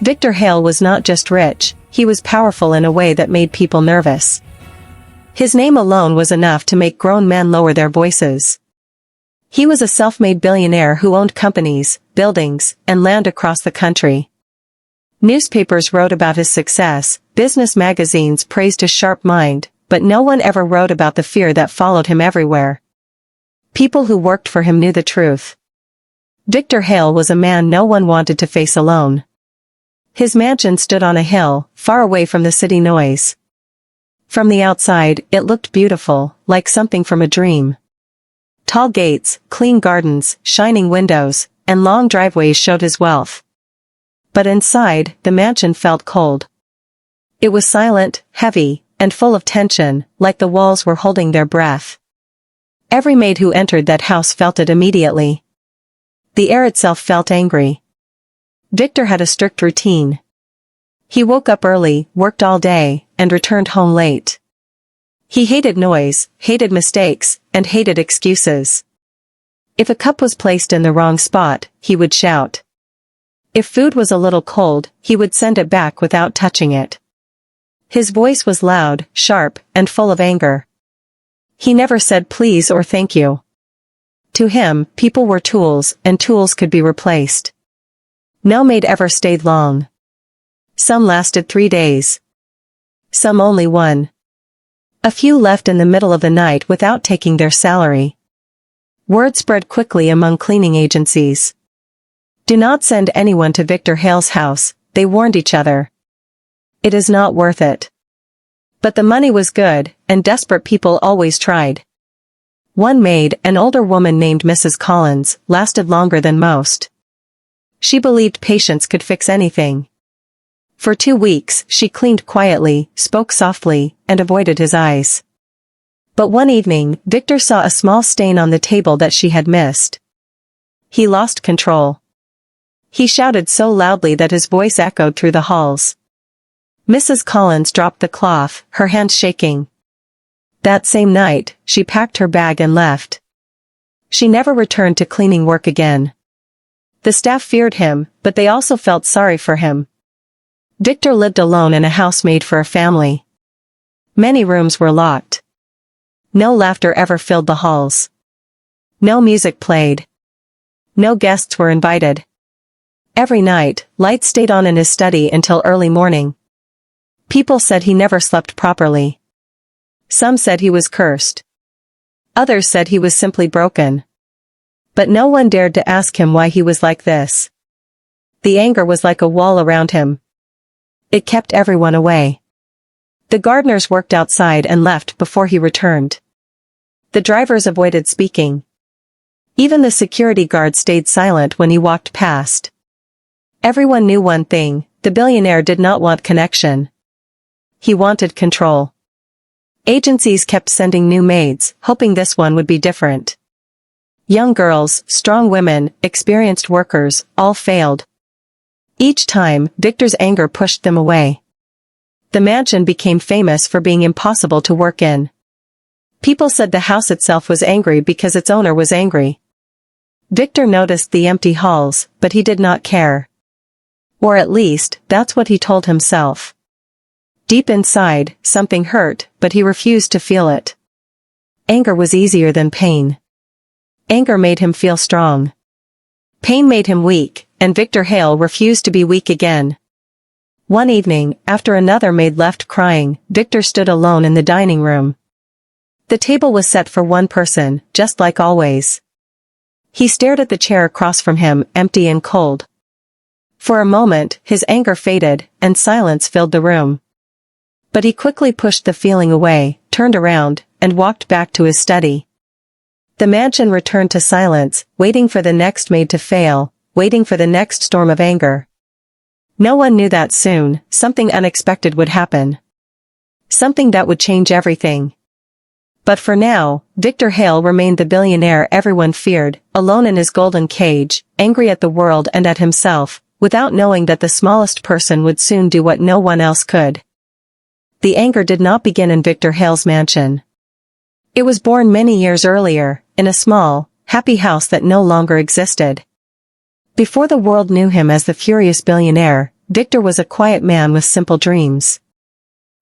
Victor Hale was not just rich, he was powerful in a way that made people nervous. His name alone was enough to make grown men lower their voices. He was a self-made billionaire who owned companies, buildings, and land across the country. Newspapers wrote about his success, business magazines praised his sharp mind, but no one ever wrote about the fear that followed him everywhere. People who worked for him knew the truth. Victor Hale was a man no one wanted to face alone. His mansion stood on a hill, far away from the city noise. From the outside, it looked beautiful, like something from a dream. Tall gates, clean gardens, shining windows, and long driveways showed his wealth. But inside, the mansion felt cold. It was silent, heavy, and full of tension, like the walls were holding their breath. Every maid who entered that house felt it immediately. The air itself felt angry. Victor had a strict routine. He woke up early, worked all day, and returned home late. He hated noise, hated mistakes, and hated excuses. If a cup was placed in the wrong spot, he would shout. If food was a little cold, he would send it back without touching it. His voice was loud, sharp, and full of anger. He never said please or thank you. To him, people were tools, and tools could be replaced. No maid ever stayed long. Some lasted 3 days. Some only 1. A few left in the middle of the night without taking their salary. Word spread quickly among cleaning agencies. Do not send anyone to Victor Hale's house, they warned each other. It is not worth it. But the money was good, and desperate people always tried. One maid, an older woman named Mrs. Collins, lasted longer than most. She believed patience could fix anything. For 2 weeks, she cleaned quietly, spoke softly, and avoided his eyes. But one evening, Victor saw a small stain on the table that she had missed. He lost control. He shouted so loudly that his voice echoed through the halls. Mrs. Collins dropped the cloth, her hands shaking. That same night, she packed her bag and left. She never returned to cleaning work again. The staff feared him, but they also felt sorry for him. Victor lived alone in a house made for a family. Many rooms were locked. No laughter ever filled the halls. No music played. No guests were invited. Every night, lights stayed on in his study until early morning. People said he never slept properly. Some said he was cursed. Others said he was simply broken. But no one dared to ask him why he was like this. The anger was like a wall around him. It kept everyone away. The gardeners worked outside and left before he returned. The drivers avoided speaking. Even the security guard stayed silent when he walked past. Everyone knew one thing, the billionaire did not want connection. He wanted control. Agencies kept sending new maids, hoping this one would be different. Young girls, strong women, experienced workers, all failed. Each time, Victor's anger pushed them away. The mansion became famous for being impossible to work in. People said the house itself was angry because its owner was angry. Victor noticed the empty halls, but he did not care. Or at least, that's what he told himself. Deep inside, something hurt, but he refused to feel it. Anger was easier than pain. Anger made him feel strong. Pain made him weak, and Victor Hale refused to be weak again. One evening, after another maid left crying, Victor stood alone in the dining room. The table was set for one person, just like always. He stared at the chair across from him, empty and cold. For a moment, his anger faded, and silence filled the room. But he quickly pushed the feeling away, turned around, and walked back to his study. The mansion returned to silence, waiting for the next maid to fail, waiting for the next storm of anger. No one knew that soon, something unexpected would happen. Something that would change everything. But for now, Victor Hale remained the billionaire everyone feared, alone in his golden cage, angry at the world and at himself, without knowing that the smallest person would soon do what no one else could. The anger did not begin in Victor Hale's mansion. It was born many years earlier, in a small, happy house that no longer existed. Before the world knew him as the furious billionaire, Victor was a quiet man with simple dreams.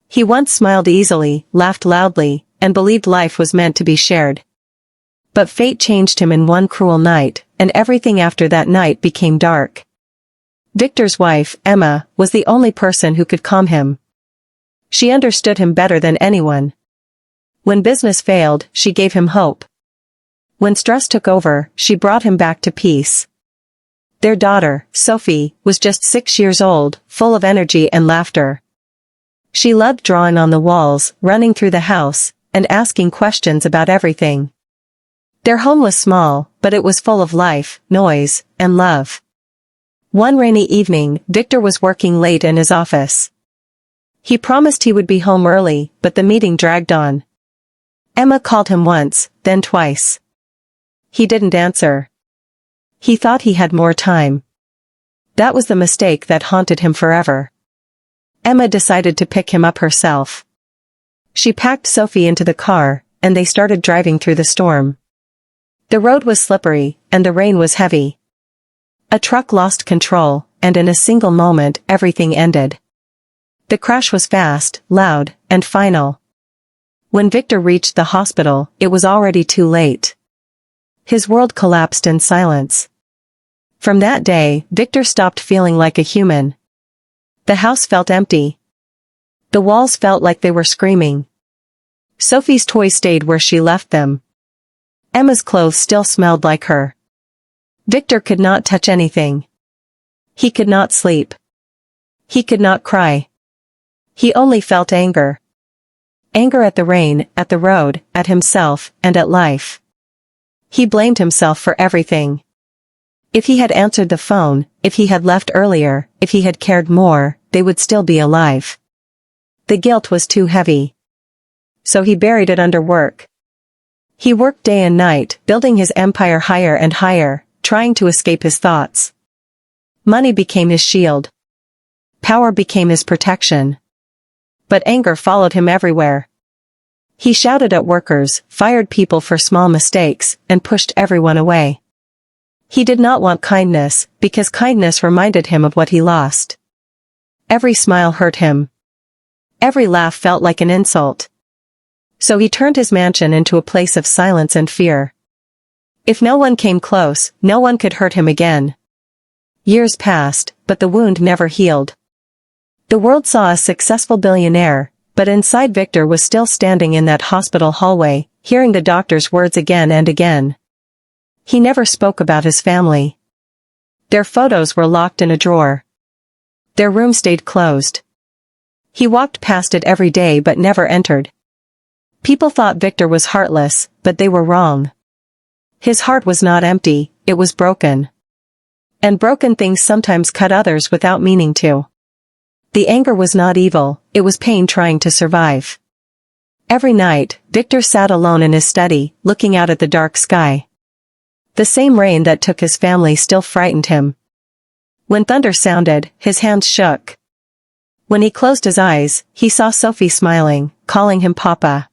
He once smiled easily, laughed loudly, and believed life was meant to be shared. But fate changed him in one cruel night, and everything after that night became dark. Victor's wife, Emma, was the only person who could calm him. She understood him better than anyone. When business failed, she gave him hope. When stress took over, she brought him back to peace. Their daughter, Sophie, was just 6 years old, full of energy and laughter. She loved drawing on the walls, running through the house, and asking questions about everything. Their home was small, but it was full of life, noise, and love. One rainy evening, Victor was working late in his office. He promised he would be home early, but the meeting dragged on. Emma called him once, then twice. He didn't answer. He thought he had more time. That was the mistake that haunted him forever. Emma decided to pick him up herself. She packed Sophie into the car, and they started driving through the storm. The road was slippery, and the rain was heavy. A truck lost control, and in a single moment everything ended. The crash was fast, loud, and final. When Victor reached the hospital, it was already too late. His world collapsed in silence. From that day, Victor stopped feeling like a human. The house felt empty. The walls felt like they were screaming. Sophie's toys stayed where she left them. Emma's clothes still smelled like her. Victor could not touch anything. He could not sleep. He could not cry. He only felt anger. Anger at the rain, at the road, at himself, and at life. He blamed himself for everything. If he had answered the phone, if he had left earlier, if he had cared more, they would still be alive. The guilt was too heavy. So he buried it under work. He worked day and night, building his empire higher and higher, trying to escape his thoughts. Money became his shield. Power became his protection. But anger followed him everywhere. He shouted at workers, fired people for small mistakes, and pushed everyone away. He did not want kindness, because kindness reminded him of what he lost. Every smile hurt him. Every laugh felt like an insult. So he turned his mansion into a place of silence and fear. If no one came close, no one could hurt him again. Years passed, but the wound never healed. The world saw a successful billionaire, but inside Victor was still standing in that hospital hallway, hearing the doctor's words again and again. He never spoke about his family. Their photos were locked in a drawer. Their room stayed closed. He walked past it every day but never entered. People thought Victor was heartless, but they were wrong. His heart was not empty, it was broken. And broken things sometimes cut others without meaning to. The anger was not evil, it was pain trying to survive. Every night, Victor sat alone in his study, looking out at the dark sky. The same rain that took his family still frightened him. When thunder sounded, his hands shook. When he closed his eyes, he saw Sophie smiling, calling him Papa.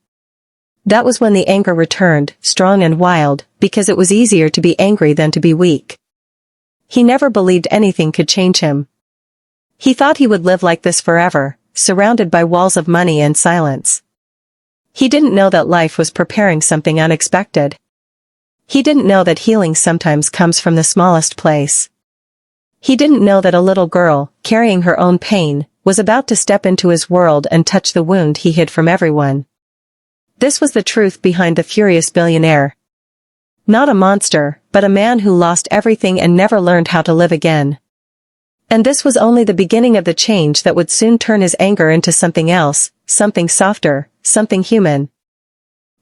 That was when the anger returned, strong and wild, because it was easier to be angry than to be weak. He never believed anything could change him. He thought he would live like this forever, surrounded by walls of money and silence. He didn't know that life was preparing something unexpected. He didn't know that healing sometimes comes from the smallest place. He didn't know that a little girl, carrying her own pain, was about to step into his world and touch the wound he hid from everyone. This was the truth behind the furious billionaire. Not a monster, but a man who lost everything and never learned how to live again. And this was only the beginning of the change that would soon turn his anger into something else, something softer, something human.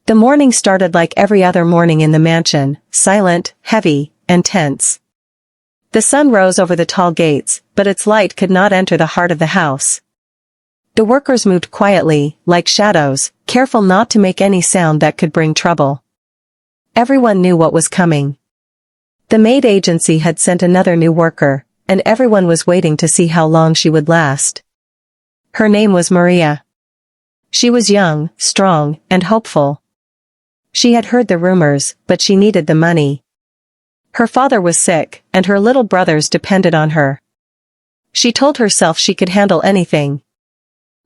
The morning started like every other morning in the mansion, silent, heavy, and tense. The sun rose over the tall gates, but its light could not enter the heart of the house. The workers moved quietly, like shadows, careful not to make any sound that could bring trouble. Everyone knew what was coming. The maid agency had sent another new worker, and everyone was waiting to see how long she would last. Her name was Maria. She was young, strong, and hopeful. She had heard the rumors, but she needed the money. Her father was sick, and her little brothers depended on her. She told herself she could handle anything.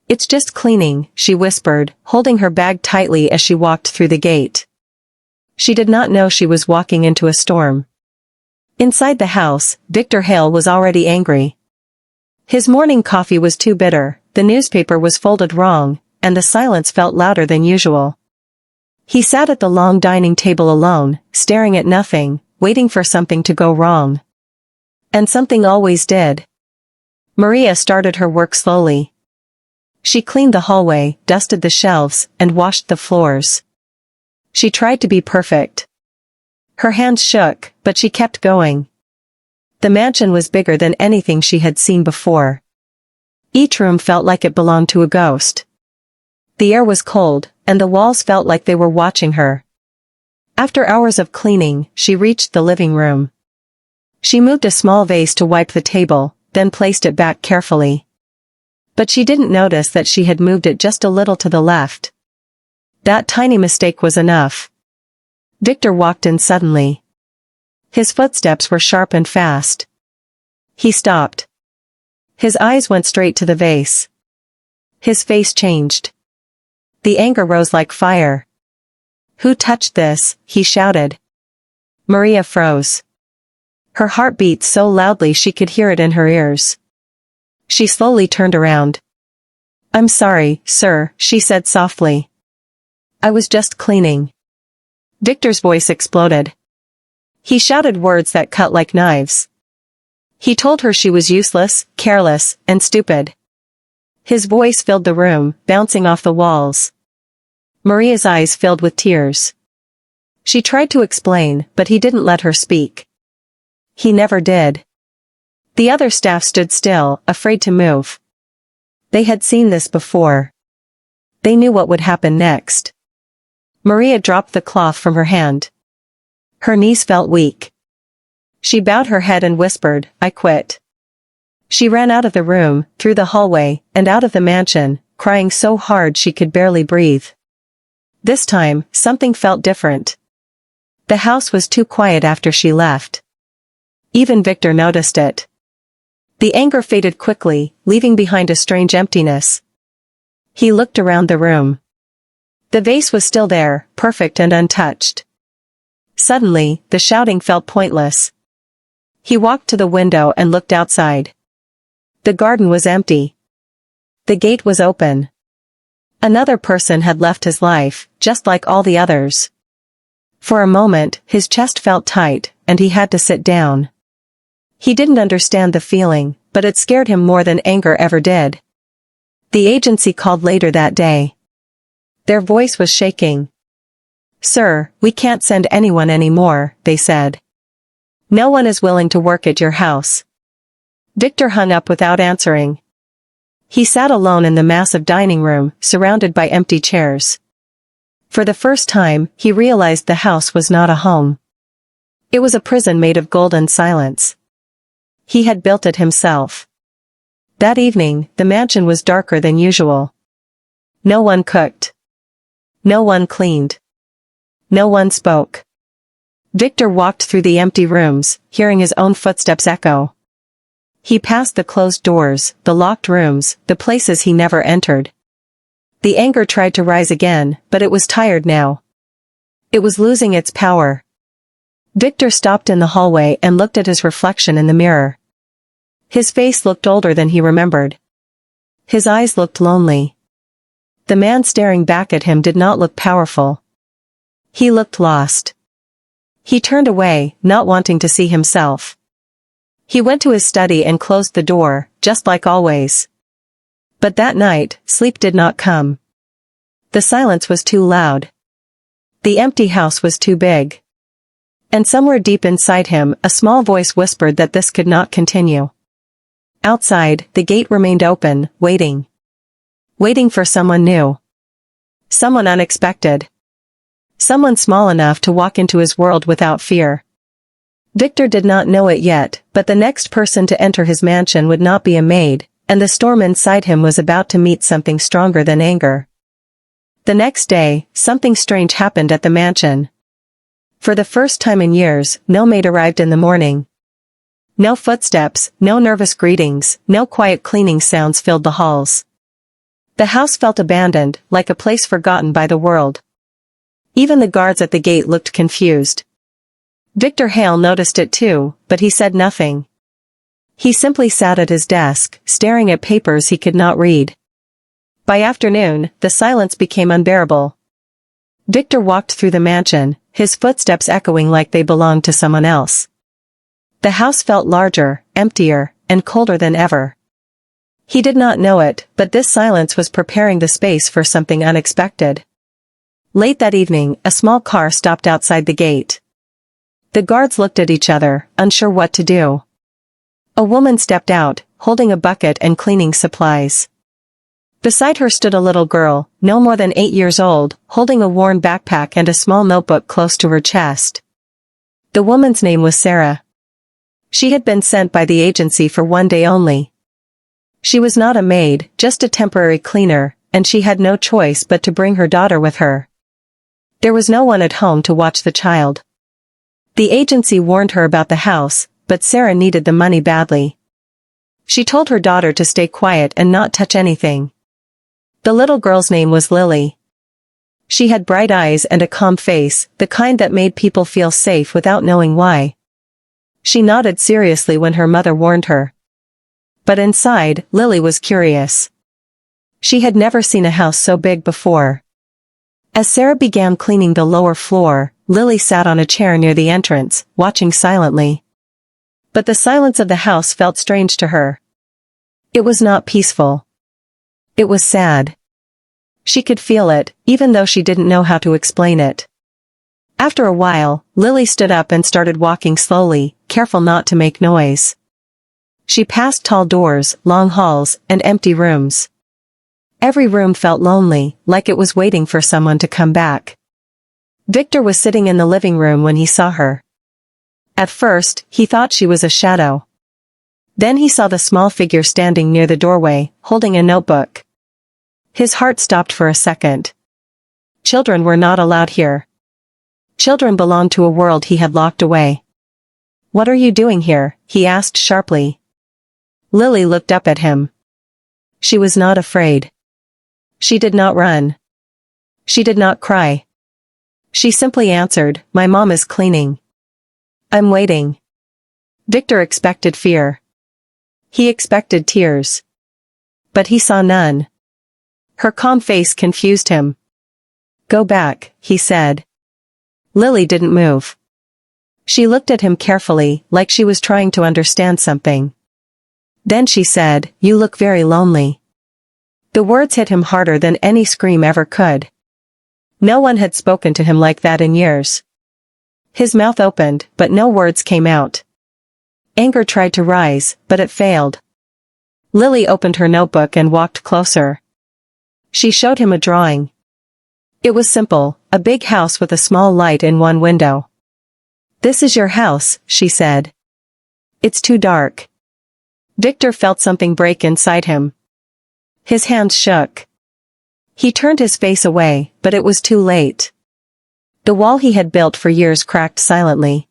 "It's just cleaning," she whispered, holding her bag tightly as she walked through the gate. She did not know she was walking into a storm. Inside the house, Victor Hale was already angry. His morning coffee was too bitter, the newspaper was folded wrong, and the silence felt louder than usual. He sat at the long dining table alone, staring at nothing, waiting for something to go wrong. And something always did. Maria started her work slowly. She cleaned the hallway, dusted the shelves, and washed the floors. She tried to be perfect. Her hands shook, but she kept going. The mansion was bigger than anything she had seen before. Each room felt like it belonged to a ghost. The air was cold, and the walls felt like they were watching her. After hours of cleaning, she reached the living room. She moved a small vase to wipe the table, then placed it back carefully. But she didn't notice that she had moved it just a little to the left. That tiny mistake was enough. Victor walked in suddenly. His footsteps were sharp and fast. He stopped. His eyes went straight to the vase. His face changed. The anger rose like fire. "Who touched this?" he shouted. Maria froze. Her heart beat so loudly she could hear it in her ears. She slowly turned around. "I'm sorry, sir," she said softly. "I was just cleaning." Victor's voice exploded. He shouted words that cut like knives. He told her she was useless, careless, and stupid. His voice filled the room, bouncing off the walls. Maria's eyes filled with tears. She tried to explain, but he didn't let her speak. He never did. The other staff stood still, afraid to move. They had seen this before. They knew what would happen next. Maria dropped the cloth from her hand. Her knees felt weak. She bowed her head and whispered, "I quit." She ran out of the room, through the hallway, and out of the mansion, crying so hard she could barely breathe. This time, something felt different. The house was too quiet after she left. Even Victor noticed it. The anger faded quickly, leaving behind a strange emptiness. He looked around the room. The vase was still there, perfect and untouched. Suddenly, the shouting felt pointless. He walked to the window and looked outside. The garden was empty. The gate was open. Another person had left his life, just like all the others. For a moment, his chest felt tight, and he had to sit down. He didn't understand the feeling, but it scared him more than anger ever did. The agency called later that day. Their voice was shaking. "Sir, we can't send anyone anymore," they said. "No one is willing to work at your house." Victor hung up without answering. He sat alone in the massive dining room, surrounded by empty chairs. For the first time, he realized the house was not a home. It was a prison made of gold and silence. He had built it himself. That evening, the mansion was darker than usual. No one cooked. No one cleaned. No one spoke. Victor walked through the empty rooms, hearing his own footsteps echo. He passed the closed doors, the locked rooms, the places he never entered. The anger tried to rise again, but it was tired now. It was losing its power. Victor stopped in the hallway and looked at his reflection in the mirror. His face looked older than he remembered. His eyes looked lonely. The man staring back at him did not look powerful. He looked lost. He turned away, not wanting to see himself. He went to his study and closed the door, just like always. But that night, sleep did not come. The silence was too loud. The empty house was too big. And somewhere deep inside him, a small voice whispered that this could not continue. Outside, the gate remained open, waiting. Waiting for someone new. Someone unexpected. Someone small enough to walk into his world without fear. Victor did not know it yet, but the next person to enter his mansion would not be a maid, and the storm inside him was about to meet something stronger than anger. The next day, something strange happened at the mansion. For the first time in years, no maid arrived in the morning. No footsteps, no nervous greetings, no quiet cleaning sounds filled the halls. The house felt abandoned, like a place forgotten by the world. Even the guards at the gate looked confused. Victor Hale noticed it too, but he said nothing. He simply sat at his desk, staring at papers he could not read. By afternoon, the silence became unbearable. Victor walked through the mansion, his footsteps echoing like they belonged to someone else. The house felt larger, emptier, and colder than ever. He did not know it, but this silence was preparing the space for something unexpected. Late that evening, a small car stopped outside the gate. The guards looked at each other, unsure what to do. A woman stepped out, holding a bucket and cleaning supplies. Beside her stood a little girl, no more than 8 years old, holding a worn backpack and a small notebook close to her chest. The woman's name was Sarah. She had been sent by the agency for one day only. She was not a maid, just a temporary cleaner, and she had no choice but to bring her daughter with her. There was no one at home to watch the child. The agency warned her about the house, but Sarah needed the money badly. She told her daughter to stay quiet and not touch anything. The little girl's name was Lily. She had bright eyes and a calm face, the kind that made people feel safe without knowing why. She nodded seriously when her mother warned her. But inside, Lily was curious. She had never seen a house so big before. As Sarah began cleaning the lower floor, Lily sat on a chair near the entrance, watching silently. But the silence of the house felt strange to her. It was not peaceful. It was sad. She could feel it, even though she didn't know how to explain it. After a while, Lily stood up and started walking slowly, careful not to make noise. She passed tall doors, long halls, and empty rooms. Every room felt lonely, like it was waiting for someone to come back. Victor was sitting in the living room when he saw her. At first, he thought she was a shadow. Then he saw the small figure standing near the doorway, holding a notebook. His heart stopped for a second. Children were not allowed here. Children belonged to a world he had locked away. "What are you doing here?" he asked sharply. Lily looked up at him. She was not afraid. She did not run. She did not cry. She simply answered, "My mom is cleaning. I'm waiting." Victor expected fear. He expected tears. But he saw none. Her calm face confused him. "Go back," he said. Lily didn't move. She looked at him carefully, like she was trying to understand something. Then she said, "You look very lonely." The words hit him harder than any scream ever could. No one had spoken to him like that in years. His mouth opened, but no words came out. Anger tried to rise, but it failed. Lily opened her notebook and walked closer. She showed him a drawing. It was simple, a big house with a small light in one window. "This is your house," she said. "It's too dark." Victor felt something break inside him. His hands shook. He turned his face away, but it was too late. The wall he had built for years cracked silently.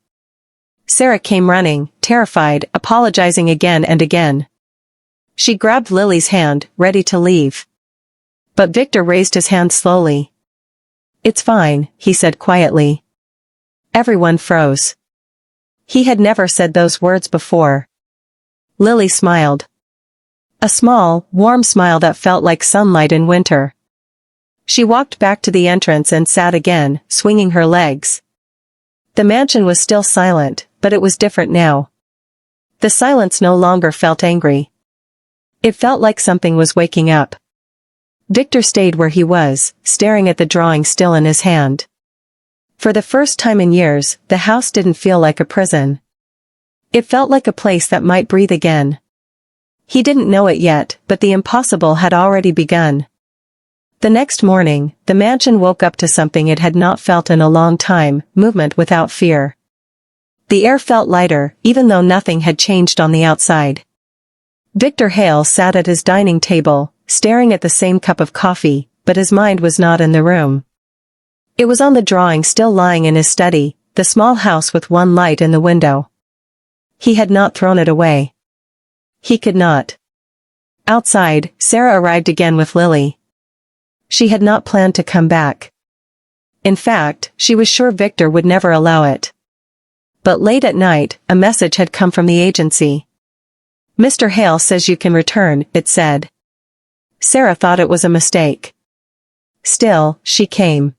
Sarah came running, terrified, apologizing again and again. She grabbed Lily's hand, ready to leave. But Victor raised his hand slowly. "It's fine," he said quietly. Everyone froze. He had never said those words before. Lily smiled. A small, warm smile that felt like sunlight in winter. She walked back to the entrance and sat again, swinging her legs. The mansion was still silent, but it was different now. The silence no longer felt angry. It felt like something was waking up. Victor stayed where he was, staring at the drawing still in his hand. For the first time in years, the house didn't feel like a prison. It felt like a place that might breathe again. He didn't know it yet, but the impossible had already begun. The next morning, the mansion woke up to something it had not felt in a long time, movement without fear. The air felt lighter, even though nothing had changed on the outside. Victor Hale sat at his dining table, staring at the same cup of coffee, but his mind was not in the room. It was on the drawing still lying in his study, the small house with one light in the window. He had not thrown it away. He could not. Outside, Sarah arrived again with Lily. She had not planned to come back. In fact, she was sure Victor would never allow it. But late at night, a message had come from the agency. "Mr. Hale says you can return," it said. Sarah thought it was a mistake. Still, she came.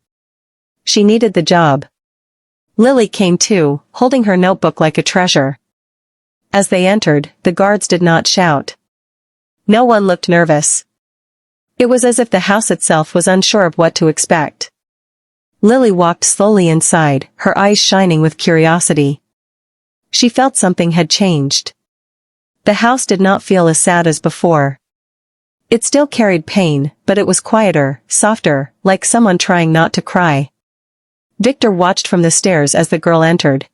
She needed the job. Lily came too, holding her notebook like a treasure. As they entered, the guards did not shout. No one looked nervous. It was as if the house itself was unsure of what to expect. Lily walked slowly inside, her eyes shining with curiosity. She felt something had changed. The house did not feel as sad as before. It still carried pain, but it was quieter, softer, like someone trying not to cry. Victor watched from the stairs as the girl entered.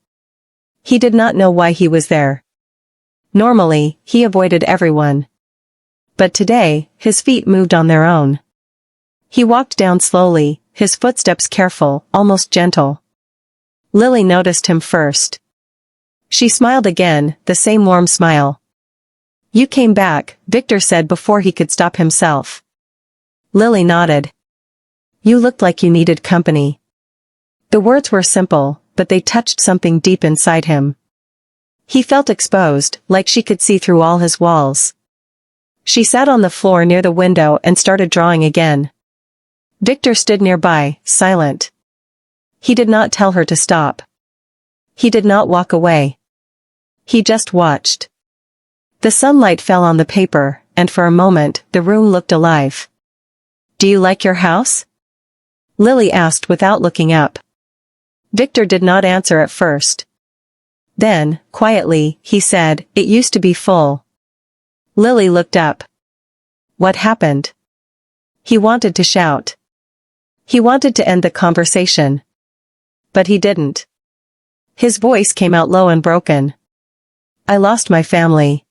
He did not know why he was there. Normally, he avoided everyone. But today, his feet moved on their own. He walked down slowly, his footsteps careful, almost gentle. Lily noticed him first. She smiled again, the same warm smile. "You came back," Victor said before he could stop himself. Lily nodded. "You looked like you needed company." The words were simple, but they touched something deep inside him. He felt exposed, like she could see through all his walls. She sat on the floor near the window and started drawing again. Victor stood nearby, silent. He did not tell her to stop. He did not walk away. He just watched. The sunlight fell on the paper, and for a moment, the room looked alive. "Do you like your house?" Lily asked without looking up. Victor did not answer at first. Then, quietly, he said, "It used to be full." Lily looked up. What happened? He wanted to shout. He wanted to end the conversation. But he didn't. His voice came out low and broken. "I lost my family."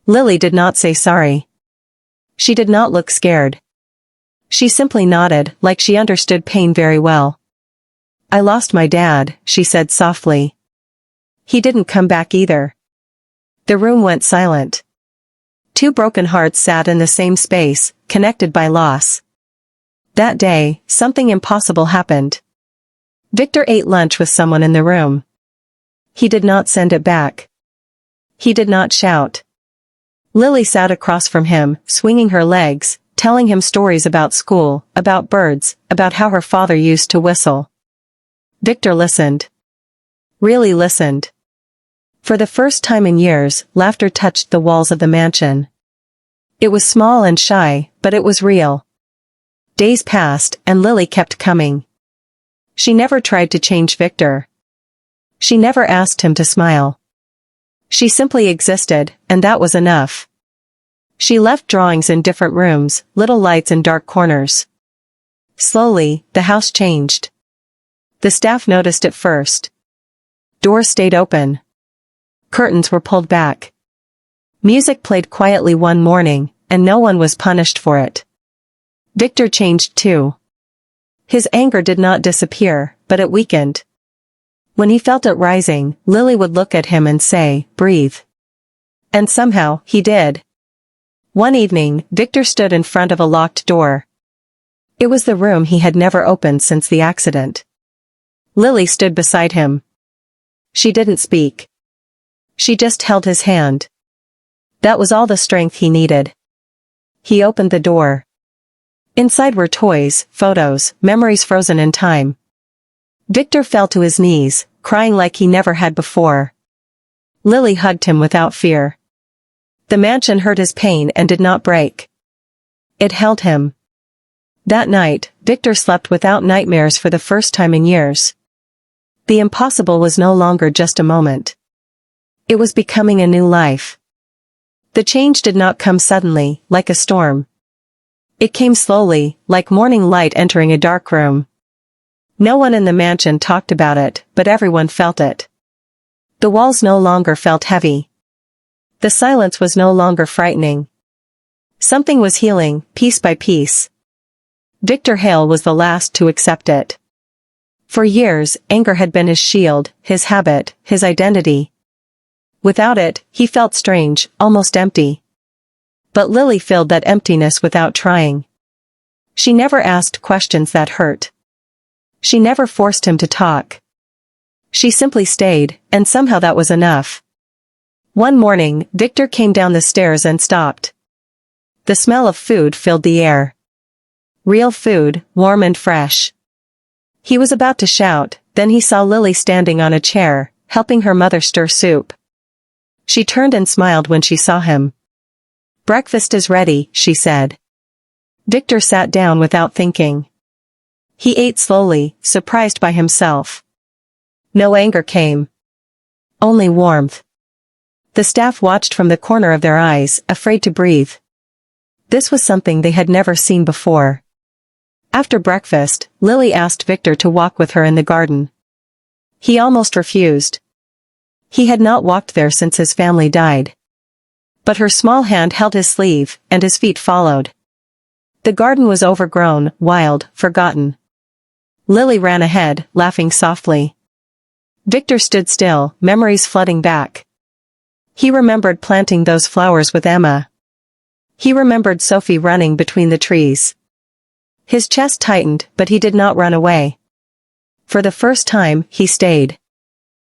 Lily did not say sorry. She did not look scared. She simply nodded, like she understood pain very well. "I lost my dad," she said softly. "He didn't come back either." The room went silent. Two broken hearts sat in the same space, connected by loss. That day, something impossible happened. Victor ate lunch with someone in the room. He did not send it back. He did not shout. Lily sat across from him, swinging her legs, telling him stories about school, about birds, about how her father used to whistle. Victor listened. Really listened. For the first time in years, laughter touched the walls of the mansion. It was small and shy, but it was real. Days passed, and Lily kept coming. She never tried to change Victor. She never asked him to smile. She simply existed, and that was enough. She left drawings in different rooms, little lights in dark corners. Slowly, the house changed. The staff noticed it first. Doors stayed open. Curtains were pulled back. Music played quietly one morning, and no one was punished for it. Victor changed too. His anger did not disappear, but it weakened. When he felt it rising, Lily would look at him and say, "Breathe." And somehow, he did. One evening, Victor stood in front of a locked door. It was the room he had never opened since the accident. Lily stood beside him. She didn't speak. She just held his hand. That was all the strength he needed. He opened the door. Inside were toys, photos, memories frozen in time. Victor fell to his knees, crying like he never had before. Lily hugged him without fear. The mansion heard his pain and did not break. It held him. That night, Victor slept without nightmares for the first time in years. The impossible was no longer just a moment. It was becoming a new life. The change did not come suddenly, like a storm. It came slowly, like morning light entering a dark room. No one in the mansion talked about it, but everyone felt it. The walls no longer felt heavy. The silence was no longer frightening. Something was healing, piece by piece. Victor Hale was the last to accept it. For years, anger had been his shield, his habit, his identity. Without it, he felt strange, almost empty. But Lily filled that emptiness without trying. She never asked questions that hurt. She never forced him to talk. She simply stayed, and somehow that was enough. One morning, Victor came down the stairs and stopped. The smell of food filled the air. Real food, warm and fresh. He was about to shout, then he saw Lily standing on a chair, helping her mother stir soup. She turned and smiled when she saw him. "Breakfast is ready," she said. Victor sat down without thinking. He ate slowly, surprised by himself. No anger came. Only warmth. The staff watched from the corner of their eyes, afraid to breathe. This was something they had never seen before. After breakfast, Lily asked Victor to walk with her in the garden. He almost refused. He had not walked there since his family died. But her small hand held his sleeve, and his feet followed. The garden was overgrown, wild, forgotten. Lily ran ahead, laughing softly. Victor stood still, memories flooding back. He remembered planting those flowers with Emma. He remembered Sophie running between the trees. His chest tightened, but he did not run away. For the first time, he stayed.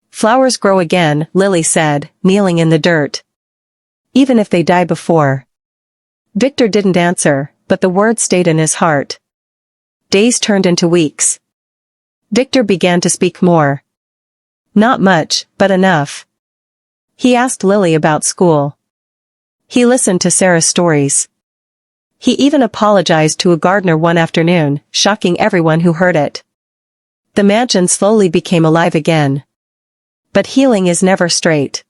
"Flowers grow again," Lily said, kneeling in the dirt. "Even if they die before." Victor didn't answer, but the words stayed in his heart. Days turned into weeks. Victor began to speak more. Not much, but enough. He asked Lily about school. He listened to Sarah's stories. He even apologized to a gardener one afternoon, shocking everyone who heard it. The mansion slowly became alive again. But healing is never straight.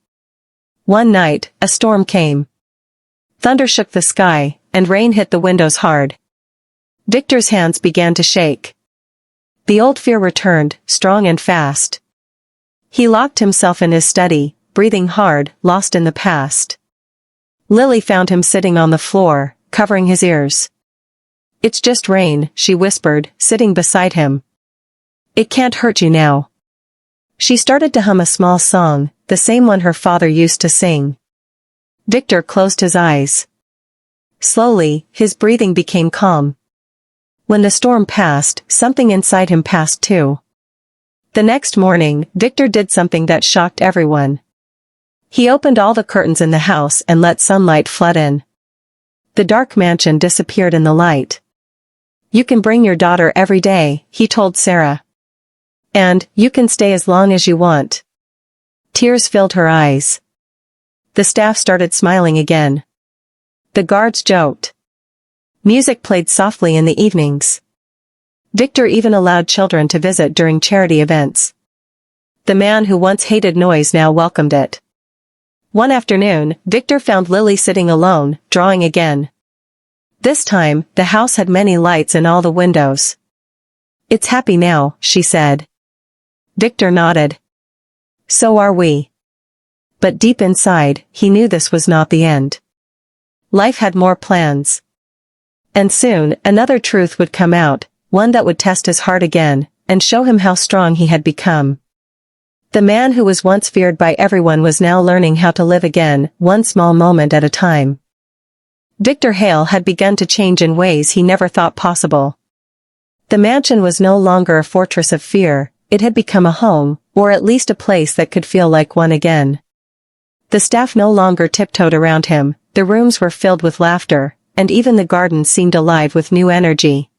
One night, a storm came. Thunder shook the sky, and rain hit the windows hard. Victor's hands began to shake. The old fear returned, strong and fast. He locked himself in his study, breathing hard, lost in the past. Lily found him sitting on the floor, covering his ears. "It's just rain," she whispered, sitting beside him. "It can't hurt you now." She started to hum a small song, the same one her father used to sing. Victor closed his eyes. Slowly, his breathing became calm. When the storm passed, something inside him passed too. The next morning, Victor did something that shocked everyone. He opened all the curtains in the house and let sunlight flood in. The dark mansion disappeared in the light. "You can bring your daughter every day," he told Sarah. "And, you can stay as long as you want." Tears filled her eyes. The staff started smiling again. The guards joked. Music played softly in the evenings. Victor even allowed children to visit during charity events. The man who once hated noise now welcomed it. One afternoon, Victor found Lily sitting alone, drawing again. This time, the house had many lights in all the windows. "It's happy now," she said. Victor nodded. "So are we." But deep inside, he knew this was not the end. Life had more plans. And soon, another truth would come out, one that would test his heart again, and show him how strong he had become. The man who was once feared by everyone was now learning how to live again, one small moment at a time. Victor Hale had begun to change in ways he never thought possible. The mansion was no longer a fortress of fear, it had become a home, or at least a place that could feel like one again. The staff no longer tiptoed around him, the rooms were filled with laughter, and even the garden seemed alive with new energy.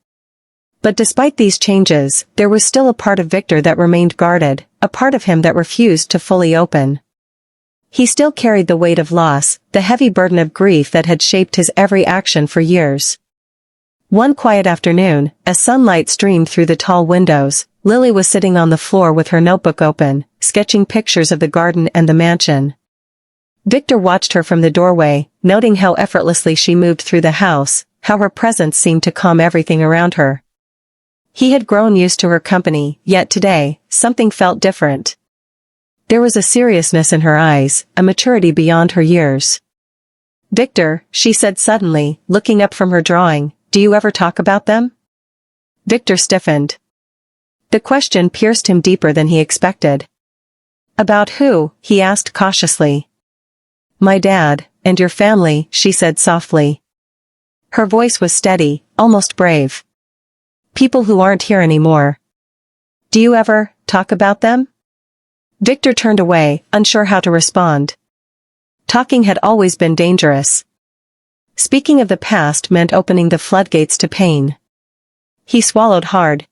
But despite these changes, there was still a part of Victor that remained guarded, a part of him that refused to fully open. He still carried the weight of loss, the heavy burden of grief that had shaped his every action for years. One quiet afternoon, as sunlight streamed through the tall windows, Lily was sitting on the floor with her notebook open, sketching pictures of the garden and the mansion. Victor watched her from the doorway, noting how effortlessly she moved through the house, how her presence seemed to calm everything around her. He had grown used to her company, yet today, something felt different. There was a seriousness in her eyes, a maturity beyond her years. "Victor," she said suddenly, looking up from her drawing, "do you ever talk about them?" Victor stiffened. The question pierced him deeper than he expected. About who? He asked cautiously. My dad, and your family, she said softly. Her voice was steady, almost brave. People who aren't here anymore. Do you ever talk about them? Victor turned away, unsure how to respond. Talking had always been dangerous. Speaking of the past meant opening the floodgates to pain. He swallowed hard.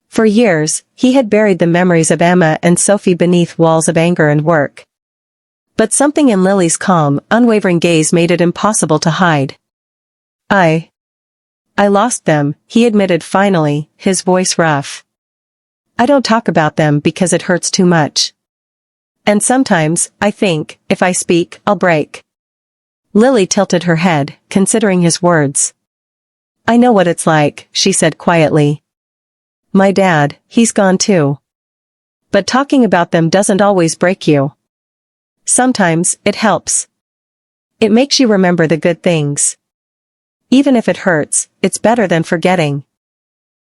For years, he had buried the memories of Emma and Sophie beneath walls of anger and work. But something in Lily's calm, unwavering gaze made it impossible to hide. I lost them, he admitted finally, his voice rough. I don't talk about them because it hurts too much. And sometimes, I think, if I speak, I'll break. Lily tilted her head, considering his words. I know what it's like, she said quietly. My dad, he's gone too. But talking about them doesn't always break you. Sometimes, it helps. It makes you remember the good things. Even if it hurts, it's better than forgetting.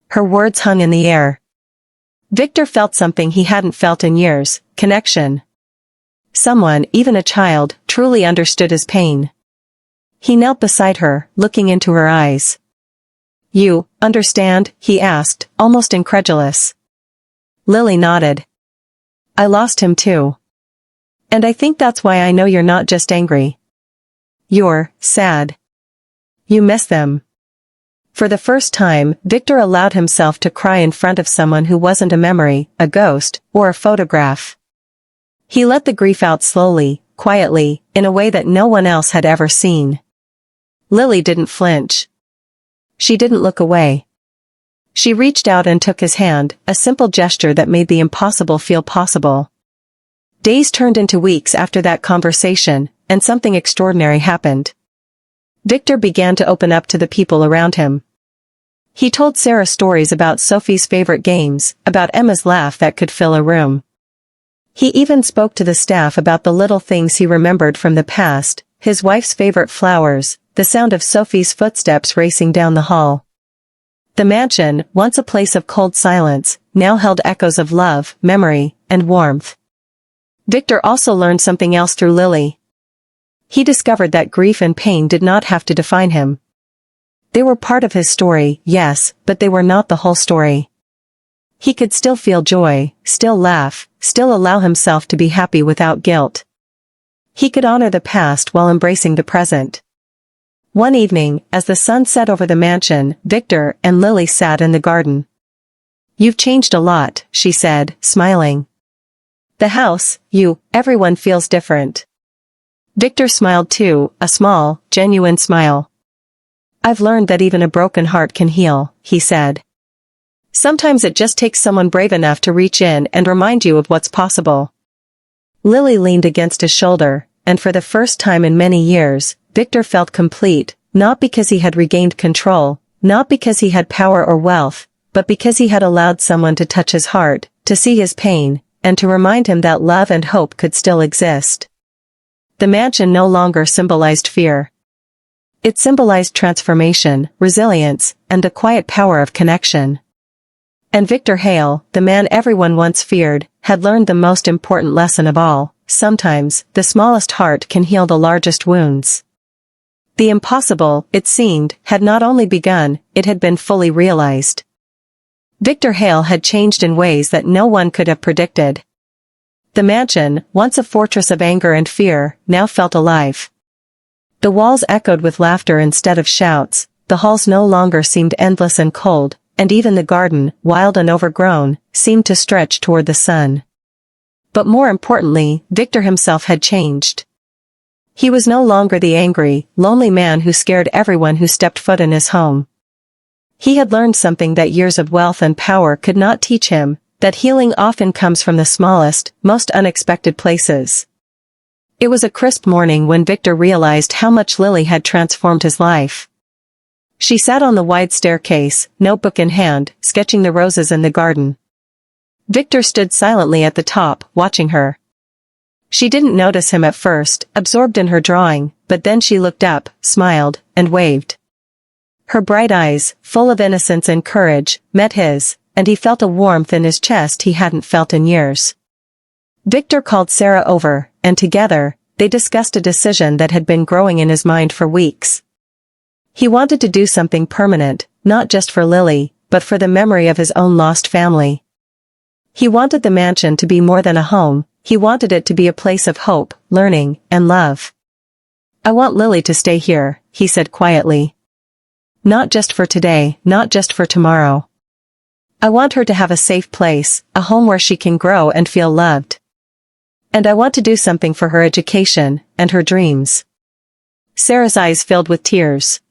Her words hung in the air. Victor felt something he hadn't felt in years, connection. Someone, even a child, truly understood his pain. He knelt beside her, looking into her eyes. You understand? He asked, almost incredulous. Lily nodded. I lost him too. And I think that's why I know you're not just angry. You're sad. You miss them. For the first time, Victor allowed himself to cry in front of someone who wasn't a memory, a ghost, or a photograph. He let the grief out slowly, quietly, in a way that no one else had ever seen. Lily didn't flinch. She didn't look away. She reached out and took his hand, a simple gesture that made the impossible feel possible. Days turned into weeks after that conversation, and something extraordinary happened. Victor began to open up to the people around him. He told Sarah stories about Sophie's favorite games, about Emma's laugh that could fill a room. He even spoke to the staff about the little things he remembered from the past, his wife's favorite flowers, the sound of Sophie's footsteps racing down the hall. The mansion, once a place of cold silence, now held echoes of love, memory, and warmth. Victor also learned something else through Lily. He discovered that grief and pain did not have to define him. They were part of his story, yes, but they were not the whole story. He could still feel joy, still laugh, still allow himself to be happy without guilt. He could honor the past while embracing the present. One evening, as the sun set over the mansion, Victor and Lily sat in the garden. You've changed a lot, she said, smiling. The house, everyone feels different. Victor smiled too, a small, genuine smile. I've learned that even a broken heart can heal, he said. Sometimes it just takes someone brave enough to reach in and remind you of what's possible. Lily leaned against his shoulder, and for the first time in many years, Victor felt complete, not because he had regained control, not because he had power or wealth, but because he had allowed someone to touch his heart, to see his pain, and to remind him that love and hope could still exist. The mansion no longer symbolized fear. It symbolized transformation, resilience, and the quiet power of connection. And Victor Hale, the man everyone once feared, had learned the most important lesson of all: sometimes, the smallest heart can heal the largest wounds. The impossible, it seemed, had not only begun, it had been fully realized. Victor Hale had changed in ways that no one could have predicted. The mansion, once a fortress of anger and fear, now felt alive. The walls echoed with laughter instead of shouts, the halls no longer seemed endless and cold, and even the garden, wild and overgrown, seemed to stretch toward the sun. But more importantly, Victor himself had changed. He was no longer the angry, lonely man who scared everyone who stepped foot in his home. He had learned something that years of wealth and power could not teach him, that healing often comes from the smallest, most unexpected places. It was a crisp morning when Victor realized how much Lily had transformed his life. She sat on the wide staircase, notebook in hand, sketching the roses in the garden. Victor stood silently at the top, watching her. She didn't notice him at first, absorbed in her drawing, but then she looked up, smiled, and waved. Her bright eyes, full of innocence and courage, met his, and he felt a warmth in his chest he hadn't felt in years. Victor called Sarah over, and together, they discussed a decision that had been growing in his mind for weeks. He wanted to do something permanent, not just for Lily, but for the memory of his own lost family. He wanted the mansion to be more than a home, he wanted it to be a place of hope, learning, and love. "I want Lily to stay here," he said quietly. "Not just for today, not just for tomorrow. I want her to have a safe place, a home where she can grow and feel loved. And I want to do something for her education, and her dreams." Sarah's eyes filled with tears.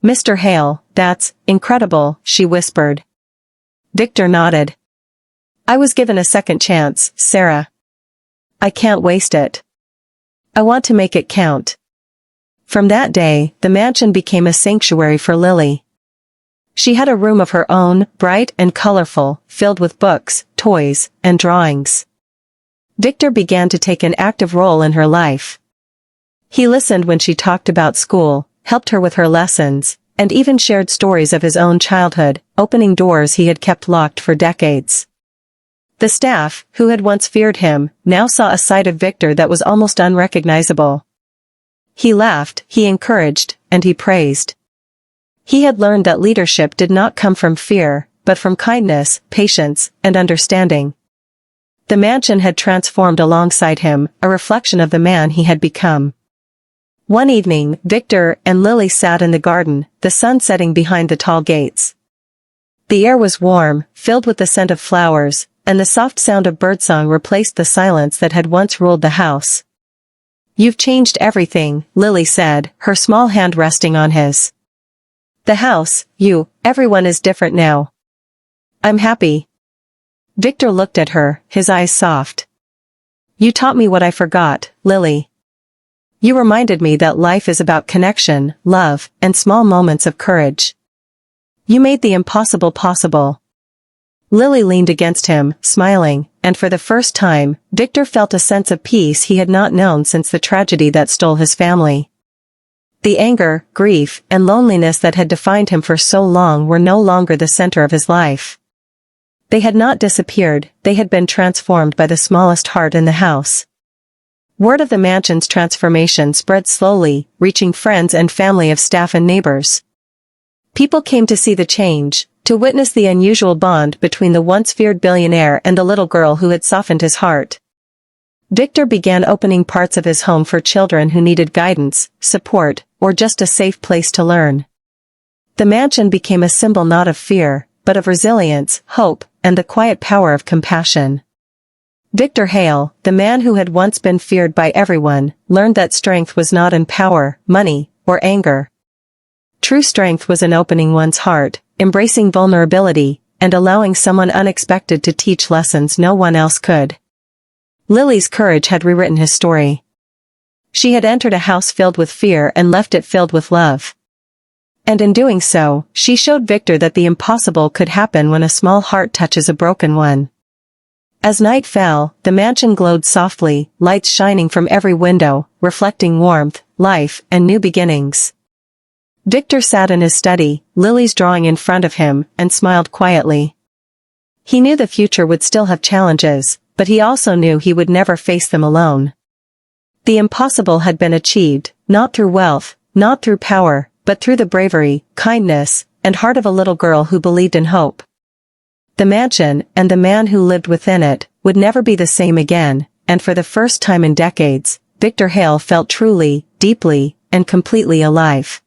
"Mr. Hale, that's incredible," she whispered. Victor nodded. "I was given a second chance, Sarah. I can't waste it. I want to make it count." From that day, the mansion became a sanctuary for Lily. She had a room of her own, bright and colorful, filled with books, toys, and drawings. Victor began to take an active role in her life. He listened when she talked about school, helped her with her lessons, and even shared stories of his own childhood, opening doors he had kept locked for decades. The staff, who had once feared him, now saw a side of Victor that was almost unrecognizable. He laughed, he encouraged, and he praised. He had learned that leadership did not come from fear, but from kindness, patience, and understanding. The mansion had transformed alongside him, a reflection of the man he had become. One evening, Victor and Lily sat in the garden, the sun setting behind the tall gates. The air was warm, filled with the scent of flowers, and the soft sound of birdsong replaced the silence that had once ruled the house. "You've changed everything," Lily said, her small hand resting on his. "The house, everyone is different now. I'm happy." Victor looked at her, his eyes soft. "You taught me what I forgot, Lily. You reminded me that life is about connection, love, and small moments of courage. You made the impossible possible." Lily leaned against him, smiling, and for the first time, Victor felt a sense of peace he had not known since the tragedy that stole his family. The anger, grief, and loneliness that had defined him for so long were no longer the center of his life. They had not disappeared, they had been transformed by the smallest heart in the house. Word of the mansion's transformation spread slowly, reaching friends and family of staff and neighbors. People came to see the change, to witness the unusual bond between the once feared billionaire and the little girl who had softened his heart. Victor began opening parts of his home for children who needed guidance, support, or just a safe place to learn. The mansion became a symbol not of fear, but of resilience, hope, and the quiet power of compassion. Victor Hale, the man who had once been feared by everyone, learned that strength was not in power, money, or anger. True strength was in opening one's heart, embracing vulnerability, and allowing someone unexpected to teach lessons no one else could. Lily's courage had rewritten his story. She had entered a house filled with fear and left it filled with love. And in doing so, she showed Victor that the impossible could happen when a small heart touches a broken one. As night fell, the mansion glowed softly, lights shining from every window, reflecting warmth, life, and new beginnings. Victor sat in his study, Lily's drawing in front of him, and smiled quietly. He knew the future would still have challenges, but he also knew he would never face them alone. The impossible had been achieved, not through wealth, not through power, but through the bravery, kindness, and heart of a little girl who believed in hope. The mansion, and the man who lived within it, would never be the same again, and for the first time in decades, Victor Hale felt truly, deeply, and completely alive.